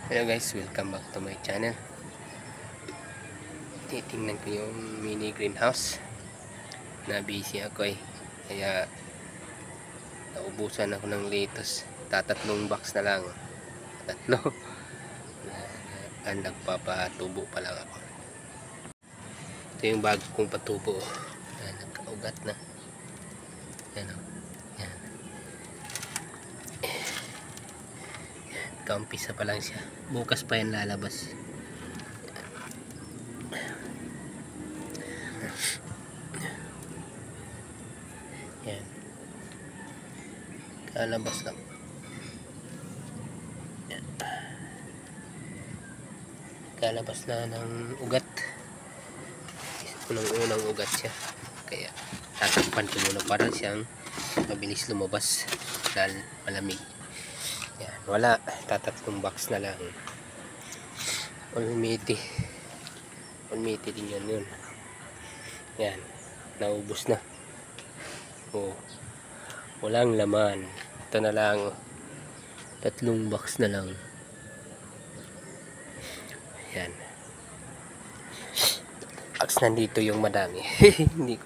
Hello guys, welcome back to my channel. Titingnan ko yung mini greenhouse. Na busy ako kaya naubusan ako ng lettuce. Tatatlong box na lang. Tatlo. Nagpapatubo pa lang ako. Ito yung bago kong patubo. Nagkaugat na. Yan o. Yan. Kaumpisa pa lang siya. Bukas pa yan lalabas. Yan. Lalabas lang. Yan. Lalabas na ng ugat. Unang ugat siya. Kaya tatakpan ko muna para siyang mabilis lumabas dahil malamig. Yan. Wala. Tatatlong box na lang. Almighty din yun. Yan. Naubos na. Oh. Walang laman. Ito na lang. Tatlong box na lang. Yan. Box nandito yung madami. Hindi ko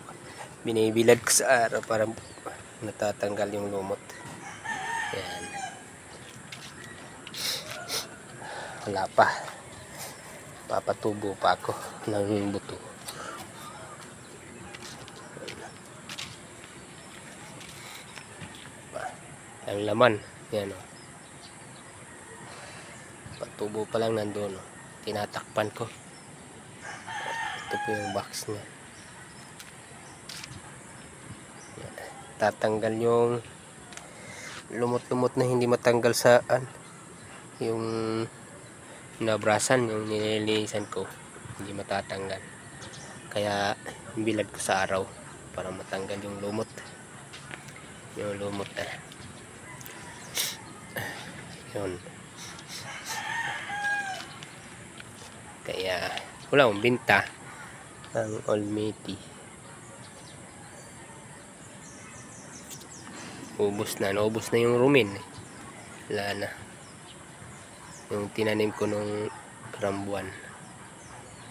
binibilad ko sa araw para natatanggal yung lumot. Yan. Wala pa. Papatubo pa ako ng buto. Ang laman. Yan o. Patubo pa lang nandun o. Tinatakpan ko. Ito po yung box niya. Yan. Tatanggal yung lumot-lumot na hindi matanggal saan. Yung nabrasan, yung nililisan ko, hindi matatanggal. Kaya bilad ko sa araw para matanggal yung lumot. Yung lumot na. Yun. Kaya wala akong binta ang Almighty. Naubos na yung rumin. Wala na. Yung tinanim ko nung karambuan.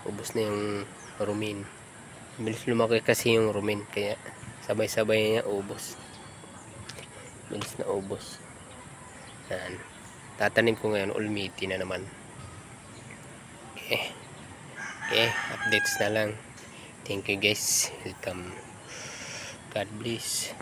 Ubos na yung rumin. Bilis lumaki kasi yung rumin. Kaya sabay-sabay niya ubos. Bilis na ubos. Yan. Tatanim ko ngayon Almighty na naman. Okay, updates na lang. Thank you guys. Welcome. God bless.